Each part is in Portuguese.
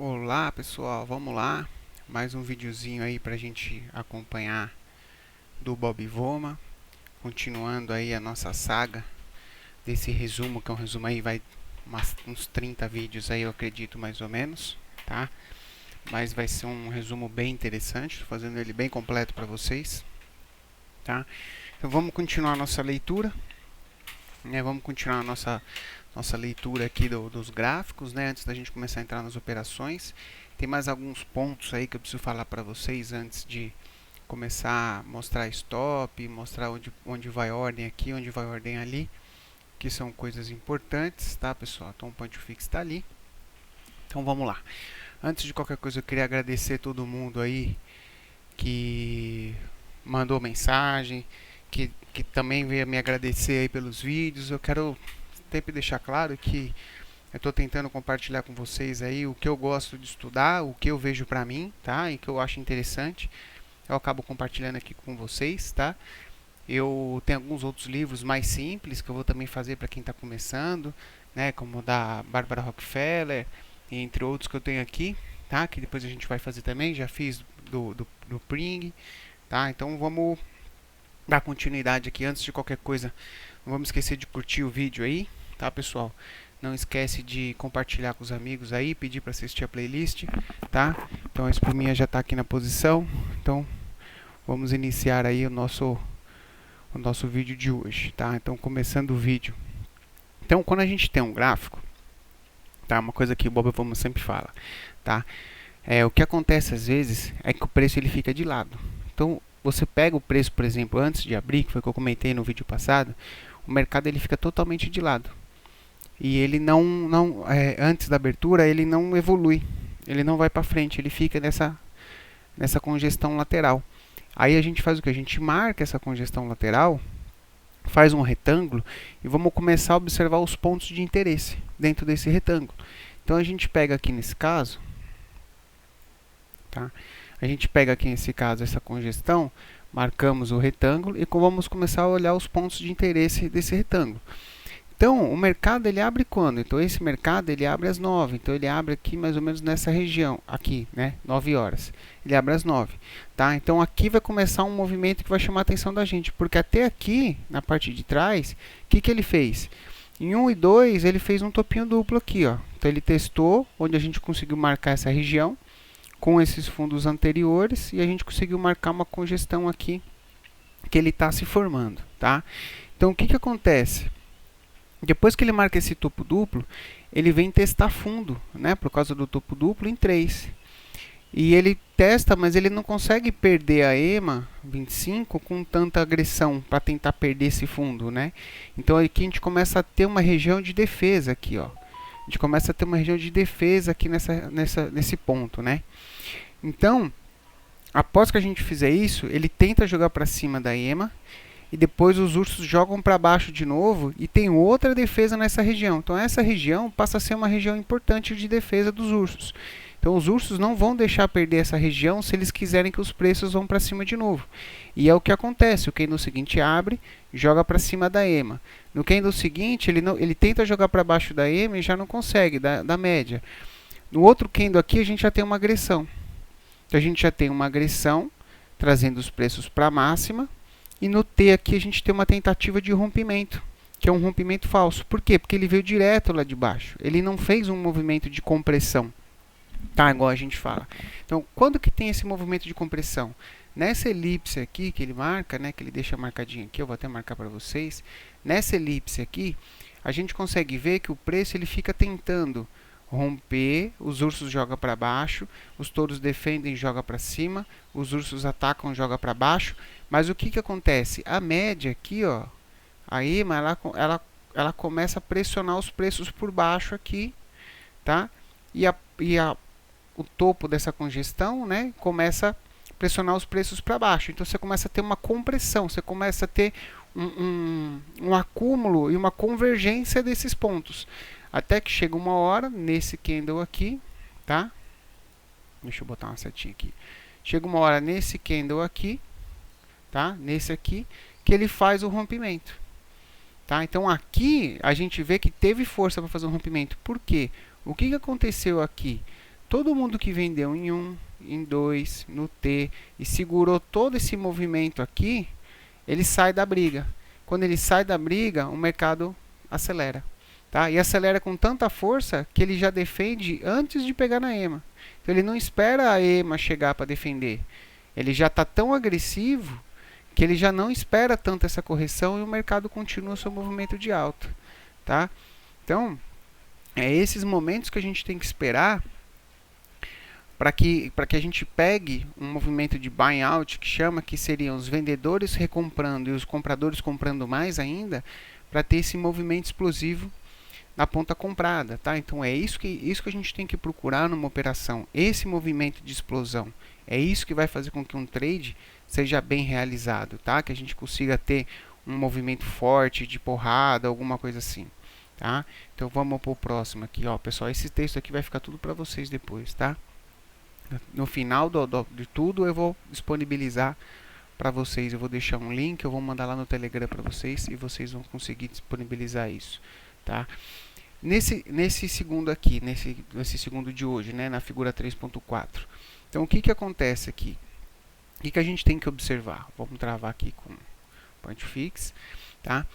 Olá pessoal, vamos lá, mais um videozinho aí pra gente acompanhar do Bob Voma, continuando aí a nossa saga desse resumo, que é um resumo aí, vai uns 30 vídeos aí eu acredito mais ou menos, tá? Mas vai ser um resumo bem interessante, tô fazendo ele bem completo para vocês, tá? Então vamos continuar a nossa leitura, né? Vamos continuar a nossa leitura aqui dos gráficos, né? Antes da gente começar a entrar nas operações. Tem mais alguns pontos aí que eu preciso falar para vocês antes de começar a mostrar stop, mostrar onde vai ordem aqui, onde vai ordem ali, que são coisas importantes, tá pessoal? Então o point fix está ali. Então vamos lá. Antes de qualquer coisa eu queria agradecer todo mundo aí que mandou mensagem, que também veio me agradecer aí pelos vídeos. Eu quero sempre deixar claro que eu estou tentando compartilhar com vocês aí o que eu gosto de estudar, o que eu vejo para mim, tá? E que eu acho interessante. Eu acabo compartilhando aqui com vocês, tá? Eu tenho alguns outros livros mais simples que eu vou também fazer para quem está começando, né? Como o da Barbara Rockefeller, entre outros que eu tenho aqui, tá? Que depois a gente vai fazer também. Já fiz do Pring, tá? Então vamos dar continuidade aqui. Antes de qualquer coisa, não vamos esquecer de curtir o vídeo aí, tá pessoal? Não esquece de compartilhar com os amigos aí, pedir para assistir a playlist, tá? Então a espuminha já está aqui na posição, então vamos iniciar aí o nosso vídeo de hoje, tá? Então começando o vídeo. Então quando a gente tem um gráfico, tá? Uma coisa que o Bob Vamos sempre fala, tá? O que acontece às vezes é que o preço ele fica de lado. Então você pega o preço, por exemplo, antes de abrir, que foi o que eu comentei no vídeo passado, o mercado ele fica totalmente de lado. E ele antes da abertura, ele não evolui, ele não vai para frente, ele fica nessa congestão lateral. Aí a gente faz o que? A gente marca essa congestão lateral, faz um retângulo e vamos começar a observar os pontos de interesse dentro desse retângulo. Então a gente pega aqui nesse caso, tá? A gente pega aqui nesse caso essa congestão, marcamos o retângulo e vamos começar a olhar os pontos de interesse desse retângulo. Então, o mercado ele abre quando? Então, esse mercado ele abre às 9. Então, ele abre aqui mais ou menos nessa região, aqui, né? 9 horas. Ele abre às 9, tá? Então, aqui vai começar um movimento que vai chamar a atenção da gente, porque até aqui, na parte de trás, o que ele fez? Em 1 e 2, ele fez um topinho duplo aqui, ó. Então, ele testou, onde a gente conseguiu marcar essa região, com esses fundos anteriores, e a gente conseguiu marcar uma congestão aqui, que ele está se formando, tá? Então, o que acontece? Depois que ele marca esse topo duplo, ele vem testar fundo, né, por causa do topo duplo em 3. E ele testa, mas ele não consegue perder a EMA 25 com tanta agressão para tentar perder esse fundo, né? Então aqui a gente começa a ter uma região de defesa aqui, ó. A gente começa a ter uma região de defesa aqui nesse ponto, né? Então, após que a gente fizer isso, ele tenta jogar para cima da EMA e depois os ursos jogam para baixo de novo e tem outra defesa nessa região. Então essa região passa a ser uma região importante de defesa dos ursos. Então os ursos não vão deixar perder essa região se eles quiserem que os preços vão para cima de novo. E é o que acontece, o candle seguinte abre, joga para cima da EMA. No candle seguinte ele tenta jogar para baixo da EMA e já não consegue, da média. No outro candle aqui a gente já tem uma agressão. Então a gente já tem uma agressão trazendo os preços para a máxima. E no T aqui a gente tem uma tentativa de rompimento, que é um rompimento falso. Por quê? Porque ele veio direto lá de baixo. Ele não fez um movimento de compressão, tá? Igual a gente fala. Então, quando que tem esse movimento de compressão? Nessa elipse aqui que ele marca, né, que ele deixa marcadinho aqui, eu vou até marcar para vocês. Nessa elipse aqui, a gente consegue ver que o preço ele fica tentando romper, os ursos jogam para baixo, os touros defendem, joga para cima, os ursos atacam, joga para baixo. Mas o que acontece? A média aqui, ó, a EMA, ela começa a pressionar os preços por baixo aqui, tá? O topo dessa congestão, né, começa a pressionar os preços para baixo. Então você começa a ter uma compressão, você começa a ter um acúmulo e uma convergência desses pontos. Até que chega uma hora, nesse candle aqui, tá? Deixa eu botar uma setinha aqui. Chega uma hora nesse candle aqui, tá? Nesse aqui, que ele faz o rompimento. Tá? Então aqui a gente vê que teve força para fazer um rompimento. Por quê? O que aconteceu aqui? todo mundo que vendeu em 1, em 2, no T e segurou todo esse movimento aqui, ele sai da briga. Quando ele sai da briga, o mercado acelera. Tá? E acelera com tanta força que ele já defende antes de pegar na EMA. Então ele não espera a EMA chegar para defender. Ele já está tão agressivo que ele já não espera tanto essa correção e o mercado continua seu movimento de alta. Tá? Então, é esses momentos que a gente tem que esperar para que a gente pegue um movimento de buying out, que chama, que seriam os vendedores recomprando e os compradores comprando mais ainda, para ter esse movimento explosivo na ponta comprada, tá? Então é isso que a gente tem que procurar numa operação, esse movimento de explosão. É isso que vai fazer com que um trade seja bem realizado, tá? Que a gente consiga ter um movimento forte de porrada, alguma coisa assim, tá? Então vamos para o próximo aqui, ó, pessoal. Esse texto aqui vai ficar tudo para vocês depois, tá? No final de tudo eu vou disponibilizar para vocês. Eu vou deixar um link, eu vou mandar lá no Telegram para vocês e vocês vão conseguir disponibilizar isso, tá? Nesse segundo aqui, nesse segundo de hoje, né, na figura 3.4. Então, o que acontece aqui? O que a gente tem que observar? Vamos travar aqui com point fix, tá?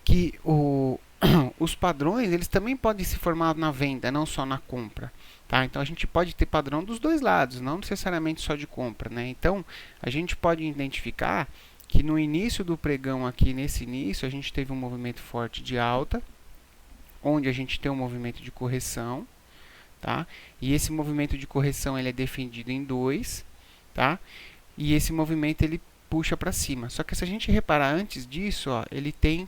Que os padrões, eles também podem se formar na venda, não só na compra. Tá? Então, a gente pode ter padrão dos dois lados, não necessariamente só de compra. Né? Então, a gente pode identificar que no início do pregão aqui, nesse início, a gente teve um movimento forte de alta, onde a gente tem um movimento de correção, tá? E esse movimento de correção ele é defendido em 2, tá? E esse movimento ele puxa para cima. Só que se a gente reparar antes disso, ó, ele tem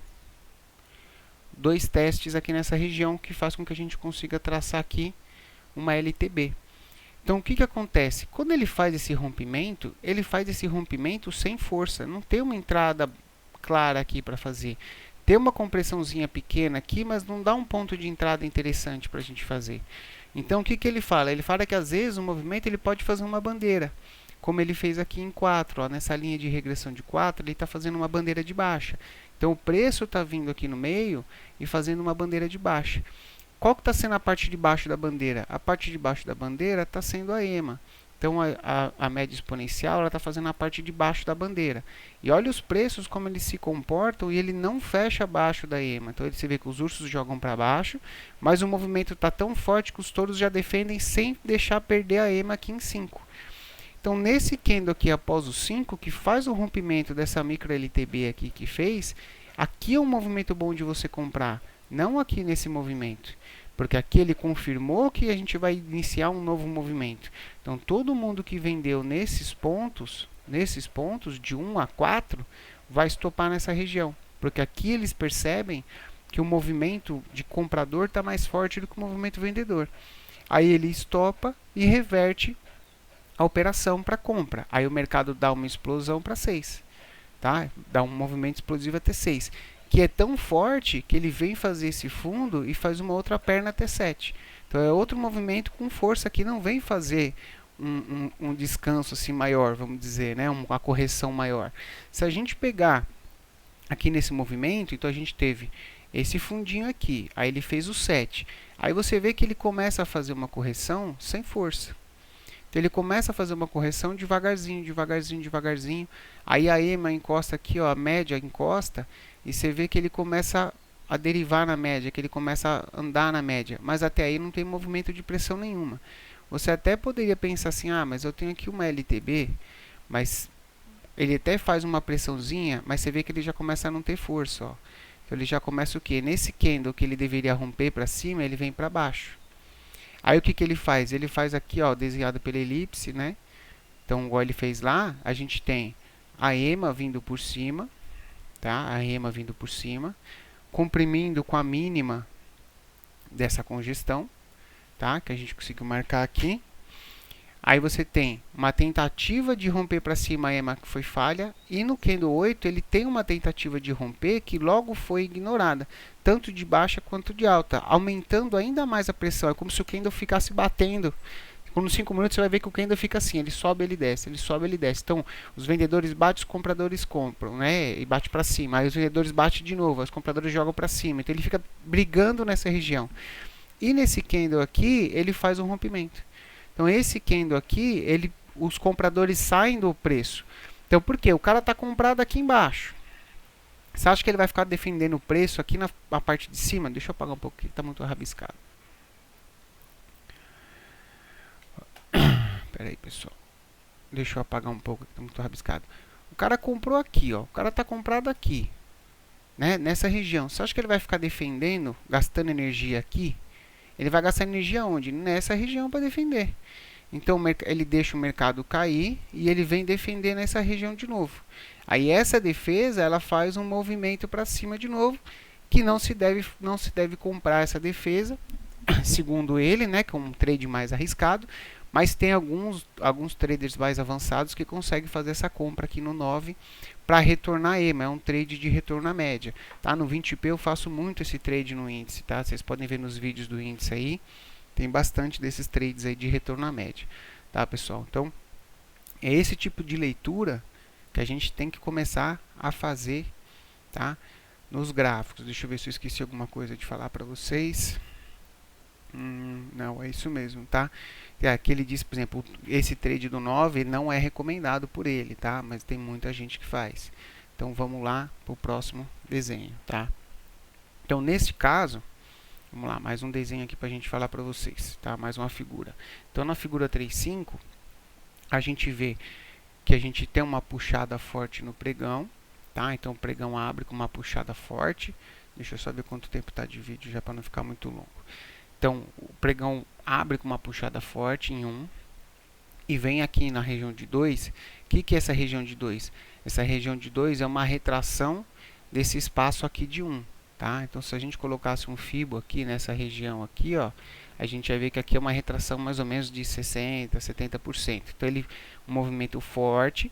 2 testes aqui nessa região que faz com que a gente consiga traçar aqui uma LTB. Então o que acontece? Quando ele faz esse rompimento sem força, não tem uma entrada clara aqui para fazer. Tem uma compressãozinha pequena aqui, mas não dá um ponto de entrada interessante para a gente fazer. Então, o que ele fala? Ele fala que às vezes o movimento ele pode fazer uma bandeira, como ele fez aqui em 4. Ó, nessa linha de regressão de 4, ele está fazendo uma bandeira de baixa. Então, o preço está vindo aqui no meio e fazendo uma bandeira de baixa. Qual que está sendo a parte de baixo da bandeira? A parte de baixo da bandeira está sendo a EMA. Então, a média exponencial está fazendo a parte de baixo da bandeira. E olha os preços, como eles se comportam, e ele não fecha abaixo da EMA. Então, você vê que os ursos jogam para baixo, mas o movimento está tão forte que os touros já defendem sem deixar perder a EMA aqui em 5. Então, nesse candle aqui após o 5, que faz o rompimento dessa micro LTB aqui que fez, aqui é um movimento bom de você comprar, não aqui nesse movimento. Porque aqui ele confirmou que a gente vai iniciar um novo movimento. Então, todo mundo que vendeu nesses pontos de 1 a 4, vai estopar nessa região. Porque aqui eles percebem que o movimento de comprador está mais forte do que o movimento vendedor. Aí ele estopa e reverte a operação para compra. Aí o mercado dá uma explosão para 6. Tá? Dá um movimento explosivo até 6. Que é tão forte que ele vem fazer esse fundo e faz uma outra perna até 7. Então é outro movimento com força que não vem fazer um descanso assim maior, vamos dizer, né? Uma correção maior. Se a gente pegar aqui nesse movimento, então a gente teve esse fundinho aqui, aí ele fez o 7. Aí você vê que ele começa a fazer uma correção sem força. Então ele começa a fazer uma correção devagarzinho, devagarzinho, devagarzinho. Aí a EMA encosta aqui, ó, a média encosta, e você vê que ele começa a derivar na média, que ele começa a andar na média. Mas até aí não tem movimento de pressão nenhuma. Você até poderia pensar assim, ah, mas eu tenho aqui uma LTB, mas ele até faz uma pressãozinha, mas você vê que ele já começa a não ter força, ó. Então ele já começa o quê? Nesse candle que ele deveria romper para cima, ele vem para baixo. Aí o que ele faz? Ele faz aqui, ó, desenhado pela elipse, né? Então, igual ele fez lá, a gente tem a EMA vindo por cima, tá? A EMA vindo por cima, comprimindo com a mínima dessa congestão, tá? Que a gente conseguiu marcar aqui. Aí você tem uma tentativa de romper para cima a EMA que foi falha, e no candle 8 ele tem uma tentativa de romper que logo foi ignorada, tanto de baixa quanto de alta, aumentando ainda mais a pressão. É como se o candle ficasse batendo. Nos 5 minutos você vai ver que o candle fica assim, ele sobe, ele desce, ele sobe, ele desce. Então, os vendedores batem, os compradores compram, né? E bate para cima. Aí os vendedores batem de novo, os compradores jogam para cima. Então ele fica brigando nessa região. E nesse candle aqui, ele faz um rompimento. Então esse candle aqui, os compradores saem do preço. Então por quê? O cara está comprado aqui embaixo. Você acha que ele vai ficar defendendo o preço aqui na parte de cima? Deixa eu apagar um pouquinho, está muito rabiscado. Pera aí, pessoal. Deixa eu apagar um pouco, que está muito rabiscado. O cara comprou aqui, ó. O cara está comprado aqui, né? Nessa região. Você acha que ele vai ficar defendendo, gastando energia aqui? Ele vai gastar energia onde? Nessa região para defender. Então ele deixa o mercado cair e ele vem defender nessa região de novo. Aí essa defesa, ela faz um movimento para cima de novo, que não se deve comprar essa defesa, segundo ele, né, que é um trade mais arriscado, mas tem alguns traders mais avançados que conseguem fazer essa compra aqui no 9 para retornar EMA, é um trade de retorno à média. Tá? No 20p eu faço muito esse trade no índice, tá? Vocês podem ver nos vídeos do índice aí, tem bastante desses trades aí de retorno à média, tá, pessoal? Então, é esse tipo de leitura que a gente tem que começar a fazer, tá? Nos gráficos. Deixa eu ver se eu esqueci alguma coisa de falar para vocês. Não, é isso mesmo, tá? Aqui ele diz, por exemplo, esse trade do 9 não é recomendado por ele, tá? Mas tem muita gente que faz. Então, vamos lá para o próximo desenho, tá? Então, nesse caso, vamos lá, mais um desenho aqui para a gente falar para vocês, tá? Mais uma figura. Então, na figura 3.5, a gente vê que a gente tem uma puxada forte no pregão, tá? Então, o pregão abre com uma puxada forte. Deixa eu só ver quanto tempo está de vídeo, já para não ficar muito longo. Então, o pregão abre com uma puxada forte em 1 e vem aqui na região de 2. O que é essa região de 2? Essa região de 2 é uma retração desse espaço aqui de 1. Tá? Então, se a gente colocasse um Fibo aqui nessa região aqui, ó, a gente vai ver que aqui é uma retração mais ou menos de 60%, 70%. Então, um movimento forte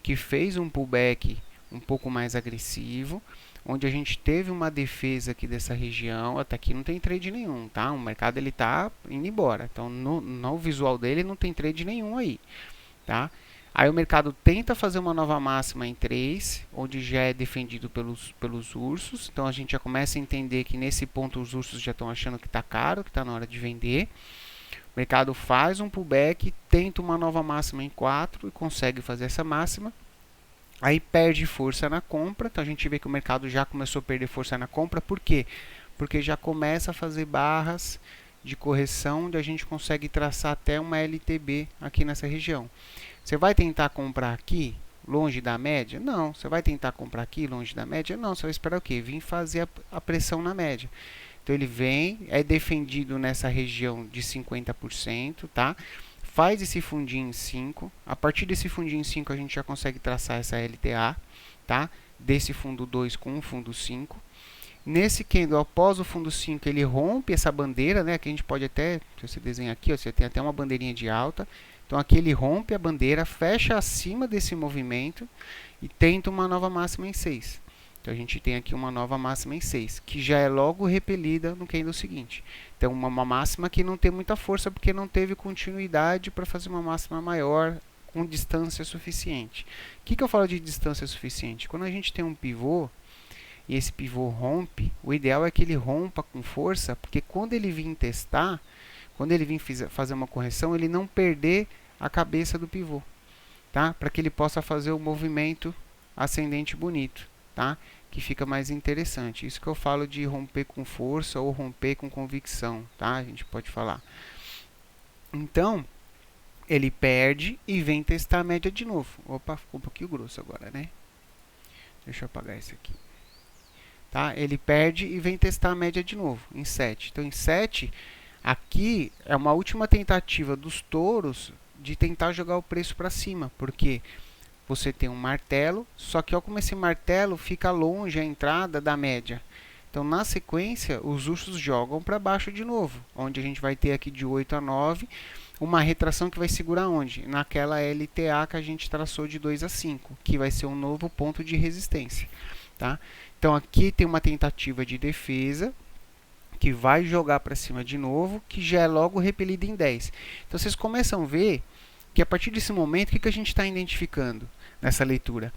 que fez um pullback um pouco mais agressivo, onde a gente teve uma defesa aqui dessa região. Até aqui não tem trade nenhum, tá? O mercado ele tá indo embora. Então, no visual dele não tem trade nenhum aí, tá? Aí o mercado tenta fazer uma nova máxima em 3, onde já é defendido pelos ursos. Então a gente já começa a entender que nesse ponto os ursos já estão achando que está caro, que está na hora de vender. O mercado faz um pullback, tenta uma nova máxima em 4 e consegue fazer essa máxima. Aí perde força na compra. Então a gente vê que o mercado já começou a perder força na compra. Por quê? Porque já começa a fazer barras de correção, onde a gente consegue traçar até uma LTB aqui nessa região. Você vai tentar comprar aqui, longe da média? Não. Você vai tentar comprar aqui, longe da média? Não. Você vai esperar o quê? Vir fazer a pressão na média. Então, ele vem, é defendido nessa região de 50%, tá? Faz esse fundinho em 5. A partir desse fundinho em 5, a gente já consegue traçar essa LTA, tá? Desse fundo 2 com o fundo 5. Nesse candle, após o fundo 5, ele rompe essa bandeira, né? Aqui a gente pode até, se você desenhar aqui, ó, você tem até uma bandeirinha de alta. Então aqui ele rompe a bandeira, fecha acima desse movimento e tenta uma nova máxima em 6. Então a gente tem aqui uma nova máxima em 6, que já é logo repelida no candle seguinte. Então uma máxima que não tem muita força porque não teve continuidade para fazer uma máxima maior com distância suficiente. O que eu falo de distância suficiente? Quando a gente tem um pivô e esse pivô rompe, o ideal é que ele rompa com força, porque quando ele vir testar, quando ele vir fazer uma correção, ele não perder a cabeça do pivô, tá? Para que ele possa fazer o movimento ascendente bonito, tá? Que fica mais interessante. Isso que eu falo de romper com força ou romper com convicção, tá? A gente pode falar. Então, ele perde e vem testar a média de novo. Opa, ficou um pouquinho grosso agora, né? Deixa eu apagar esse aqui. Tá? Ele perde e vem testar a média de novo, em 7. Então, em 7... aqui é uma última tentativa dos touros de tentar jogar o preço para cima, porque você tem um martelo, só que como esse martelo fica longe a entrada da média. Então, na sequência, os ursos jogam para baixo de novo, onde a gente vai ter aqui de 8 a 9, uma retração que vai segurar onde? Naquela LTA que a gente traçou de 2 a 5, que vai ser um novo ponto de resistência. Tá? Então, aqui tem uma tentativa de defesa, que vai jogar para cima de novo, que já é logo repelido em 10. Então, vocês começam a ver que a partir desse momento, o que a gente está identificando nessa leitura?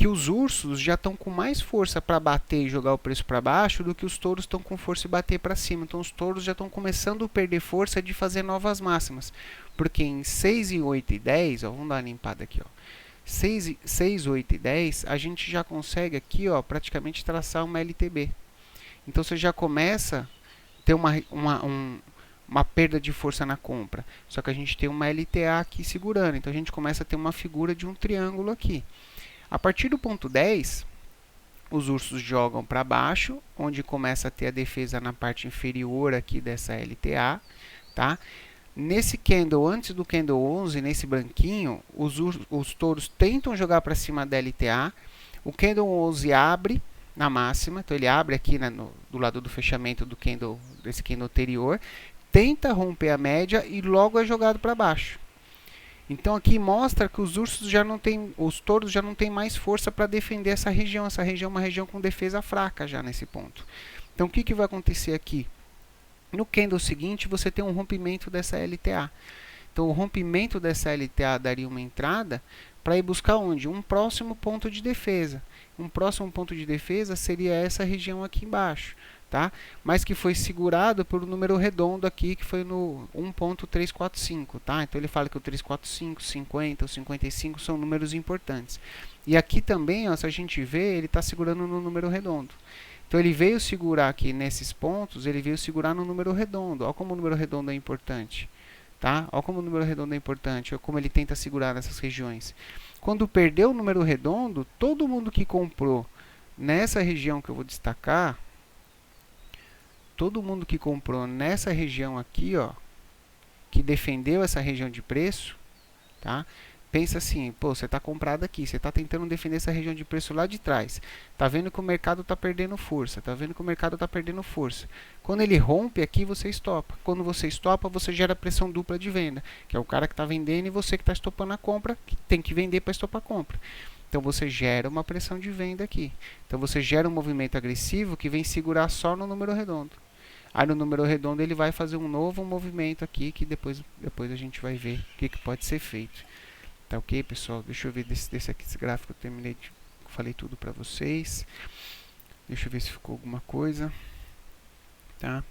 que os ursos já estão com mais força para bater e jogar o preço para baixo do que os touros estão com força de bater para cima. Então os touros já estão começando a perder força de fazer novas máximas. Porque em 6 e 8 e 10, ó, vamos dar uma limpada aqui, ó. 6, 8 e 10, a gente já consegue aqui, ó, praticamente traçar uma LTB. Então você já começa a ter uma perda de força na compra. Só que a gente tem uma LTA aqui segurando. Então a gente começa a ter uma figura de um triângulo aqui. A partir do ponto 10, os ursos jogam para baixo, onde começa a ter a defesa na parte inferior aqui dessa LTA, tá? Nesse candle, antes do candle 11, nesse branquinho, os touros tentam jogar para cima da LTA. O candle 11 abre na máxima, então ele abre aqui, né, do lado do fechamento do candle, desse candle anterior, tenta romper a média e logo é jogado para baixo. Então aqui mostra que os ursos já não tem, os touros já não tem mais força para defender essa região. Essa região é uma região com defesa fraca já nesse ponto. Então o que vai acontecer aqui? No candle seguinte você tem um rompimento dessa LTA. Então o rompimento dessa LTA daria uma entrada para ir buscar onde? Um próximo ponto de defesa. Um próximo ponto de defesa seria essa região aqui embaixo. Tá? Mas que foi segurado por um número redondo aqui, que foi no 1.345, tá? Então ele fala que o 345, 50, o 55 são números importantes. E aqui também, ó, se a gente vê, ele está segurando no número redondo. Então ele veio segurar aqui nesses pontos, ele veio segurar no número redondo. Olha como o número redondo é importante. Tá? Olha como o número redondo é importante, olha como ele tenta segurar nessas regiões. Quando perdeu o número redondo, todo mundo que comprou nessa região que eu vou destacar, todo mundo que comprou nessa região aqui, ó, que defendeu essa região de preço, tá? Pensa assim, pô, você está comprado aqui, você está tentando defender essa região de preço lá de trás. Tá vendo que o mercado está perdendo força, tá vendo que o mercado está perdendo força. Quando ele rompe aqui, você estopa. Quando você estopa, você gera pressão dupla de venda, que é o cara que está vendendo e você que está estopando a compra, que tem que vender para estopar a compra. Então você gera uma pressão de venda aqui. Então você gera um movimento agressivo que vem segurar só no número redondo. Aí no número redondo ele vai fazer um novo movimento aqui, que depois a gente vai ver o que pode ser feito. Tá ok, pessoal? Deixa eu ver desse aqui, esse gráfico, eu terminei, falei tudo para vocês. Deixa eu ver se ficou alguma coisa. Tá?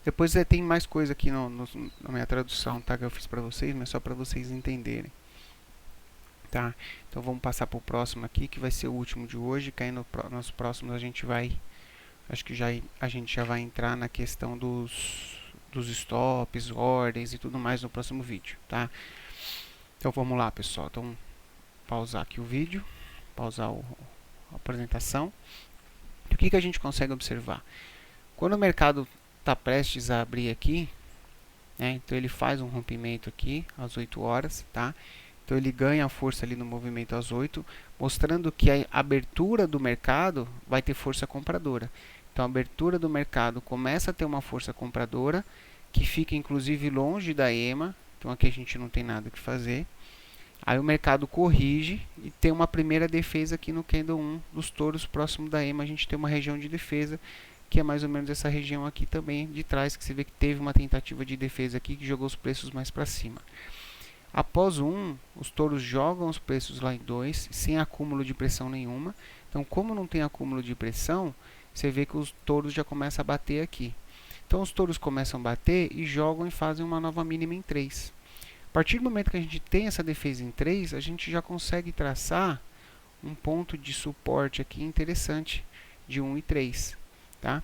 Depois tem mais coisa aqui na minha tradução, tá? Que eu fiz para vocês, mas só para vocês entenderem. Tá? Então vamos passar para o próximo aqui, que vai ser o último de hoje. Que aí nos próximos a gente vai... Acho que a gente já vai entrar na questão dos stops, ordens e tudo mais no próximo vídeo, tá? Então vamos lá, pessoal. Então, pausar aqui o vídeo, pausar a apresentação. O que a gente consegue observar? Quando o mercado está prestes a abrir aqui, né, então ele faz um rompimento aqui às 8 horas, tá? Então ele ganha força ali no movimento às 8, mostrando que a abertura do mercado vai ter força compradora. Então a abertura do mercado começa a ter uma força compradora, que fica inclusive longe da EMA. Então aqui a gente não tem nada que fazer. Aí o mercado corrige e tem uma primeira defesa aqui no candle 1 dos touros próximo da EMA. A gente tem uma região de defesa, que é mais ou menos essa região aqui também de trás, que você vê que teve uma tentativa de defesa aqui que jogou os preços mais para cima. Após o 1, os touros jogam os preços lá em 2, sem acúmulo de pressão nenhuma. Então, como não tem acúmulo de pressão, você vê que os touros já começam a bater aqui. Então, os touros começam a bater e jogam e fazem uma nova mínima em 3. A partir do momento que a gente tem essa defesa em 3, a gente já consegue traçar um ponto de suporte aqui interessante de 1 e 3. Tá?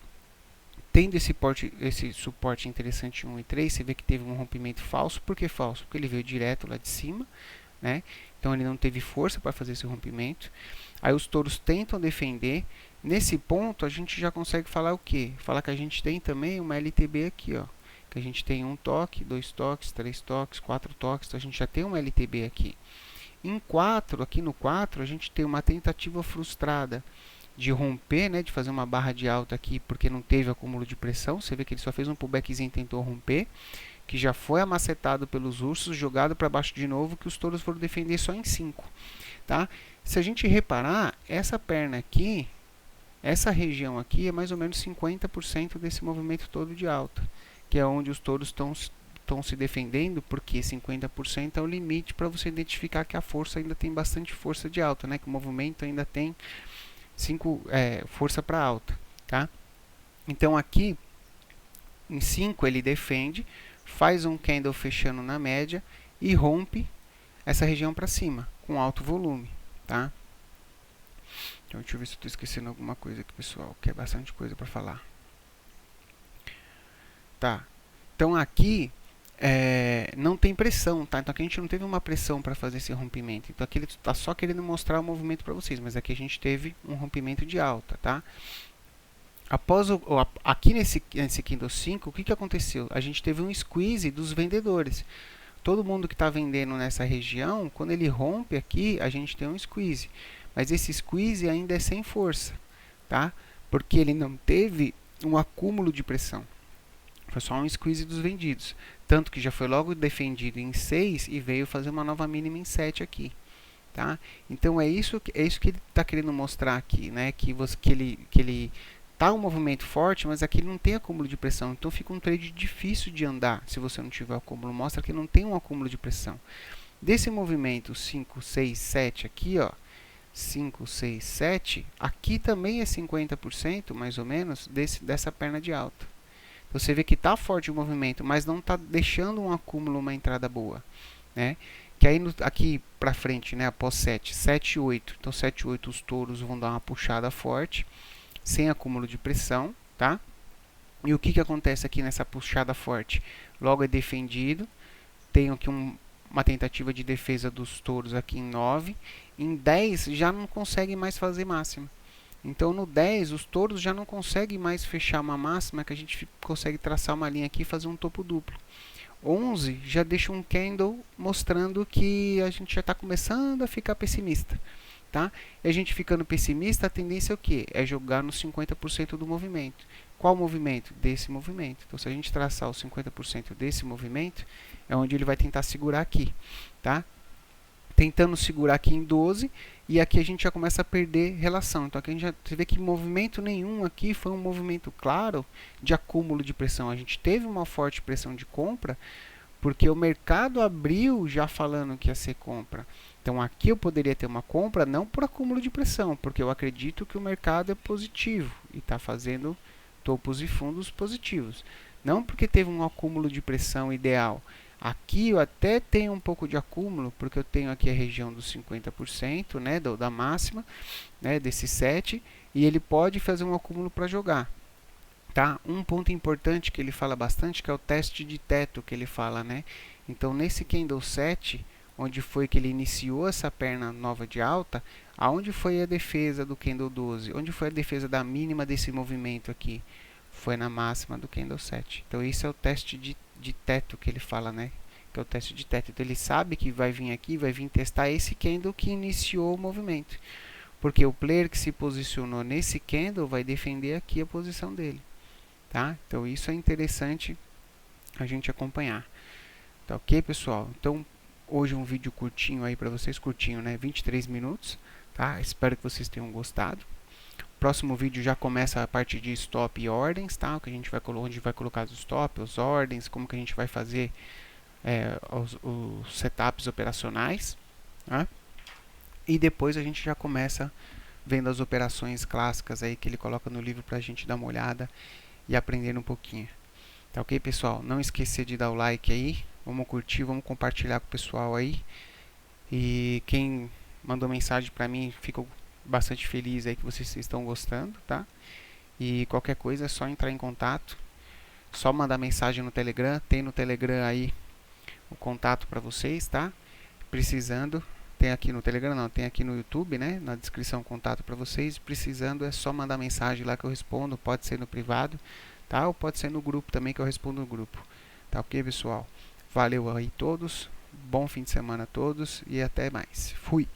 Tendo esse suporte interessante 1 e 3, você vê que teve um rompimento falso. Por que falso? Porque ele veio direto lá de cima, né? Então ele não teve força para fazer esse rompimento. Aí os touros tentam defender. Nesse ponto a gente já consegue falar o quê? Falar que a gente tem também uma LTB aqui, ó. Que a gente tem 1 toque, 2 toques, 3 toques, 4 toques. Então a gente já tem uma LTB aqui. Em 4, aqui no 4, a gente tem uma tentativa frustrada de romper, né, de fazer uma barra de alta aqui, porque não teve acúmulo de pressão. Você vê que ele só fez um pullbackzinho e tentou romper, que já foi amacetado pelos ursos, jogado para baixo de novo, que os touros foram defender só em 5. Tá? Se a gente reparar, essa perna aqui, essa região aqui é mais ou menos 50% desse movimento todo de alta, que é onde os touros estão se defendendo porque 50% é o limite para você identificar que a força ainda tem bastante força de alta, né? Que o movimento ainda tem força para alta, tá? Então aqui em 5 ele defende, faz um candle fechando na média e rompe essa região para cima com alto volume, tá? Então deixa eu ver se eu estou esquecendo alguma coisa aqui, pessoal, que é bastante coisa para falar. Tá. Então aqui não tem pressão, tá? Então aqui a gente não teve uma pressão para fazer esse rompimento. Então aqui ele está só querendo mostrar o movimento para vocês, mas aqui a gente teve um rompimento de alta, tá? Após aqui nesse candle 5, o que aconteceu? A gente teve um squeeze dos vendedores. Todo mundo que está vendendo nessa região, quando ele rompe aqui, a gente tem um squeeze. Mas esse squeeze ainda é sem força, tá? Porque ele não teve um acúmulo de pressão. Foi só um squeeze dos vendidos. Tanto que já foi logo defendido em 6 e veio fazer uma nova mínima em 7 aqui. Tá? Então é isso que ele está querendo mostrar aqui, né? Que ele tá um movimento forte, mas aqui não tem acúmulo de pressão. Então fica um trade difícil de andar se você não tiver acúmulo. Mostra que não tem um acúmulo de pressão. Desse movimento 5, 6, 7 aqui, ó, 5, 6, 7, aqui também é 50% mais ou menos dessa perna de alta. Então você vê que está forte o movimento, mas não está deixando um acúmulo, uma entrada boa, né? Que aí aqui para frente, né, após 7, 7 e 8. Então 7 e 8 os touros vão dar uma puxada forte, sem acúmulo de pressão, tá? E o que acontece aqui nessa puxada forte? Logo é defendido, tenho aqui uma tentativa de defesa dos touros aqui em 9, em 10 já não consegue mais fazer máxima. Então no 10 os touros já não conseguem mais fechar uma máxima que a gente consegue traçar uma linha aqui e fazer um topo duplo. 11 já deixa um candle mostrando que a gente já está começando a ficar pessimista, tá? E a gente ficando pessimista, a tendência é o quê? É jogar nos 50% do movimento. Qual movimento? Desse movimento. Então se a gente traçar os 50% desse movimento, é onde ele vai tentar segurar aqui, tá? Tentando segurar aqui em 12, e aqui a gente já começa a perder relação. Então aqui a gente já vê que movimento nenhum aqui foi um movimento claro de acúmulo de pressão. A gente teve uma forte pressão de compra, porque o mercado abriu já falando que ia ser compra. Então aqui eu poderia ter uma compra não por acúmulo de pressão, porque eu acredito que o mercado é positivo e está fazendo topos e fundos positivos. Não porque teve um acúmulo de pressão ideal. Aqui eu até tenho um pouco de acúmulo, porque eu tenho aqui a região dos 50%, né, da máxima, né, desse 7, e ele pode fazer um acúmulo para jogar. Tá? Um ponto importante que ele fala bastante, que é o teste de teto que ele fala, né? Então nesse candle 7, onde foi que ele iniciou essa perna nova de alta, aonde foi a defesa do candle 12? Onde foi a defesa da mínima desse movimento aqui? Foi na máxima do candle 7. Então esse é o teste de teto que ele fala, né? Que é o teste de teto. Então ele sabe que vai vir aqui, vai vir testar esse candle que iniciou o movimento. Porque o player que se posicionou nesse candle vai defender aqui a posição dele. Tá? Então isso é interessante a gente acompanhar. Tá ok, pessoal? Então hoje um vídeo curtinho aí para vocês, curtinho, né? 23 minutos, tá? Espero que vocês tenham gostado. Próximo vídeo já começa a parte de stop e ordens, tá? Que a gente vai onde vai colocar os stop, as ordens, como que a gente vai fazer os setups operacionais, tá? E depois a gente já começa vendo as operações clássicas aí que ele coloca no livro para a gente dar uma olhada e aprender um pouquinho. Tá ok, pessoal? Não esquecer de dar o like aí, vamos curtir, vamos compartilhar com o pessoal aí. E quem mandou mensagem para mim, fico bastante feliz aí que vocês estão gostando, tá? E qualquer coisa é só entrar em contato, só mandar mensagem no Telegram, tem no Telegram aí o contato para vocês, tá? Precisando, tem aqui no Telegram, não, tem aqui no YouTube, né? Na descrição contato para vocês, precisando é só mandar mensagem lá que eu respondo, pode ser no privado, tá? Ou pode ser no grupo também que eu respondo no grupo, tá ok, pessoal? Valeu aí todos, bom fim de semana a todos e até mais. Fui!